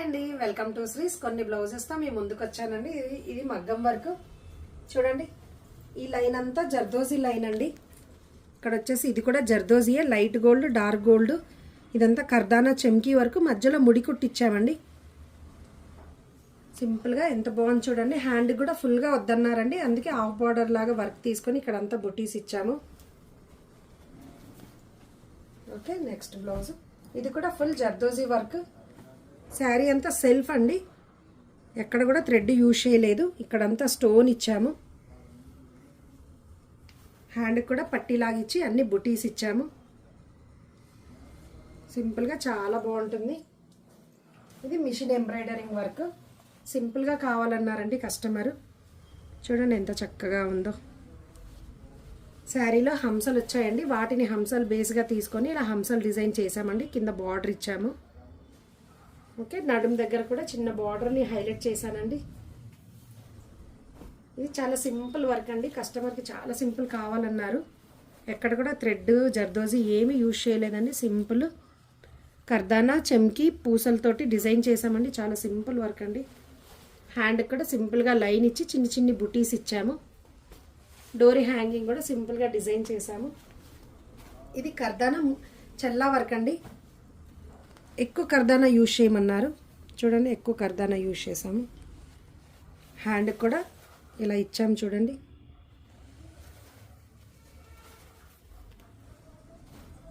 అండి, welcome to శ్రీస్. కొన్ని blouses తో మీ ముందుకు వచ్చానండి. ఇది మగ్గం వర్క్ చూడండి. ఈ లైన్ అంతా జర్దోజీ లైన్ అండి. ఇక్కడ వచ్చేసి ఇది కూడా జర్దోజీయే, లైట్ గోల్డ్ డార్క్ గోల్డ్. ఇదంతా కర్దానా చెమ్కీ వరకు మధ్యలో ముడి కుట్టించామండి. సింపుల్గా ఎంత బాగుంది చూడండి. హ్యాండ్ కూడా ఫుల్గా వద్దన్నారండి, అందుకే హాఫ్ బార్డర్ లాగా వర్క్ తీసుకొని ఇక్కడ అంతా బుటీస్ ఇచ్చాము. Okay, next blouse. ఇది కూడా ఫుల్ జర్దోజీ వర్క్. శారీ అంతా సెల్ఫ్ అండి, ఎక్కడ కూడా థ్రెడ్ యూజ్ చేయలేదు. ఇక్కడంతా స్టోన్ ఇచ్చాము. హ్యాండ్కి కూడా పట్టీలాగిచ్చి అన్ని బుటీస్ ఇచ్చాము. సింపుల్గా చాలా బాగుంటుంది. ఇది మిషన్ ఎంబ్రాయిడరింగ్ వర్క్. సింపుల్గా కావాలన్నారండి కస్టమరు. చూడండి ఎంత చక్కగా ఉందో. శారీలో హంసలు వచ్చాయండి, వాటిని హంసలు బేస్గా తీసుకొని ఇలా హంసలు డిజైన్ చేసామండి. కింద బార్డర్ ఇచ్చాము. ఓకే, నడుము దగ్గర కూడా చిన్న బార్డర్ని హైలైట్ చేశానండి. ఇది చాలా సింపుల్ వర్క్ అండి, కస్టమర్కి చాలా సింపుల్ కావాలన్నారు. ఎక్కడ కూడా థ్రెడ్ జర్దోజీ ఏమీ యూజ్ చేయలేదండి. సింపుల్ కర్దానా చెమ్కీ పూసలతోటి డిజైన్ చేసామండి. చాలా సింపుల్ వర్క్ అండి. హ్యాండ్కి కూడా సింపుల్గా లైన్ ఇచ్చి చిన్ని చిన్ని బుటీస్ ఇచ్చాము. డోరీ హ్యాంగింగ్ కూడా సింపుల్గా డిజైన్ చేసాము. ఇది కర్దానా చల్లా వర్క్ అండి. ఎక్కువ కర్దానా యూజ్ చేయమన్నారు. చూడండి, ఎక్కువ కర్దానా యూజ్ చేసాము. హ్యాండ్కి కూడా ఇలా ఇచ్చాము చూడండి.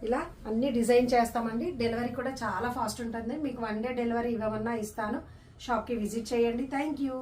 ఇలా అన్ని డిజైన్ చేస్తామండి. డెలివరీ కూడా చాలా ఫాస్ట్ ఉంటుంది. మీకు 1 డే డెలివరీ ఇవ్వమన్నా ఇస్తాను. షాప్కి విజిట్ చేయండి. Thank you.